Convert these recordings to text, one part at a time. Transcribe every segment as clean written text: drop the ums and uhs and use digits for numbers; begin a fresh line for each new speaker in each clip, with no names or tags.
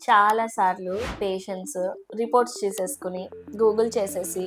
చాలా సార్లు patients reports చేసేసుకుని గూగుల్ చేసేసి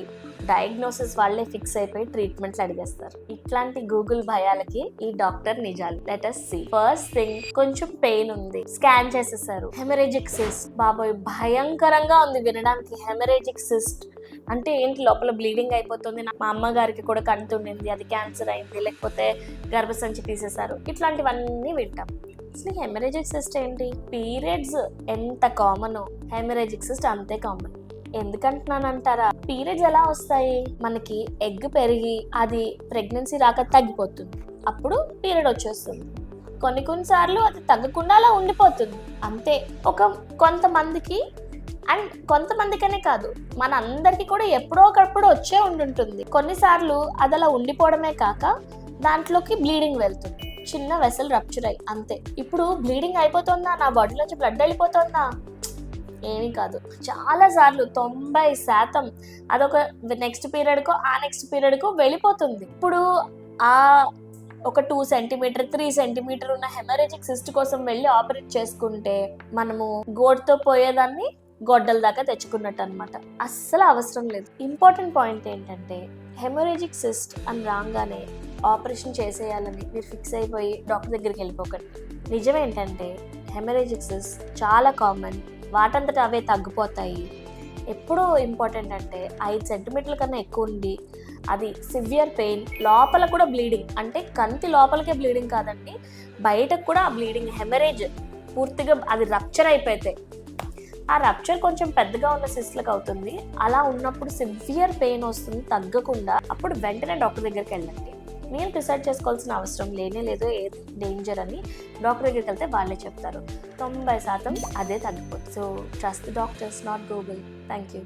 డయాగ్నోసిస్ వాళ్ళే ఫిక్స్ అయిపోయి ట్రీట్మెంట్లు అడిగేస్తారు. ఇట్లాంటి గూగుల్ భయాలకి ఈ డాక్టర్ నిజాలు. Let us see. First thing, కొంచెం పెయిన్ ఉంది, స్కాన్ చేసేసారు, హెమరేజిక్ సిస్ట్. బాబోయ్, భయంకరంగా ఉంది వినడానికి. హెమరేజిక్ సిస్ట్ అంటే ఏంటి? లోపల బ్లీడింగ్ అయిపోతుంది. మా అమ్మగారికి కూడా కంటుండింది, అది క్యాన్సర్ అయింది, లేకపోతే గర్భసంచి తీసేశారు, ఇట్లాంటివన్నీ వింటాం. అసలు హెమరేజిక్ సిస్ట్ ఏంటి? పీరియడ్స్ ఎంత కామన్, హెమరేజిక్ సిస్ట్ అంతే కామన్. ఎందుకంటున్నానంటారా? పీరియడ్స్ ఎలా వస్తాయి? మనకి ఎగ్ పెరిగి అది ప్రెగ్నెన్సీ రాక తగ్గిపోతుంది, అప్పుడు పీరియడ్ వచ్చేస్తుంది. కొన్నిసార్లు అది తగ్గకుండా అలా ఉండిపోతుంది అంతే. కొంతమందికి, అండ్ కొంతమందికనే కాదు, మన అందరికి కూడా ఎప్పుడో ఒకప్పుడు వచ్చే ఉండుంటుంది. కొన్నిసార్లు అది అలా ఉండిపోవడమే కాక దాంట్లోకి బ్లీడింగ్ వెళ్తుంది, చిన్న వెసల్ రప్చర్ అయ్యి అంతే. ఇప్పుడు బ్లీడింగ్ అయిపోతుందా, నా బాడీలోంచి బ్లడ్ వెళ్ళిపోతుందా? ఏమీ కాదు. చాలా సార్లు 90% అదొక నెక్స్ట్ పీరియడ్కో ఆ నెక్స్ట్ పీరియడ్కో వెళ్ళిపోతుంది. ఇప్పుడు ఆ ఒక 2 సెంటీమీటర్ 3 సెంటీమీటర్ ఉన్న హెమరేజిక్ సిస్ట్ కోసం వెళ్ళి ఆపరేట్ చేసుకుంటే మనము గోడుతో పోయేదాన్ని గొడ్డల దాకా తెచ్చుకున్నట్టు అనమాట. అస్సలు అవసరం లేదు. ఇంపార్టెంట్ పాయింట్ ఏంటంటే, హెమరేజిక్ సిస్ట్ అని రాగానే ఆపరేషన్ చేసేయాలని మీరు ఫిక్స్ అయిపోయి డాక్టర్ దగ్గరికి వెళ్ళిపోకండి. నిజమేంటంటే హెమరేజిక్ సిస్ట్ చాలా కామన్, వాటంతట అవే తగ్గిపోతాయి. ఎప్పుడూ ఇంపార్టెంట్ అంటే 5 సెంటీమీటర్ల కన్నా ఎక్కువ ఉండి అది సివియర్ పెయిన్, లోపల కూడా బ్లీడింగ్, అంటే కంటి లోపలికే బ్లీడింగ్ కాదండి, బయటకు కూడా ఆ బ్లీడింగ్, హెమరేజ్ పూర్తిగా అది రప్చర్ అయిపోతే, ఆ రప్చర్ కొంచెం పెద్దగా ఉన్న సిస్ట్లకు అవుతుంది. అలా ఉన్నప్పుడు సివియర్ పెయిన్ వస్తుంది తగ్గకుండా, అప్పుడు వెంటనే డాక్టర్ దగ్గరికి వెళ్ళండి. మీరు డిసైడ్ చేసుకోవాల్సిన అవసరం లేదు ఏది డేంజర్ అని. డాక్టర్ దగ్గరికి వెళ్తే వాళ్ళే చెప్తారు. 90% అదే తగ్గిపోతుంది. So trust the doctors, not Google. Thank you.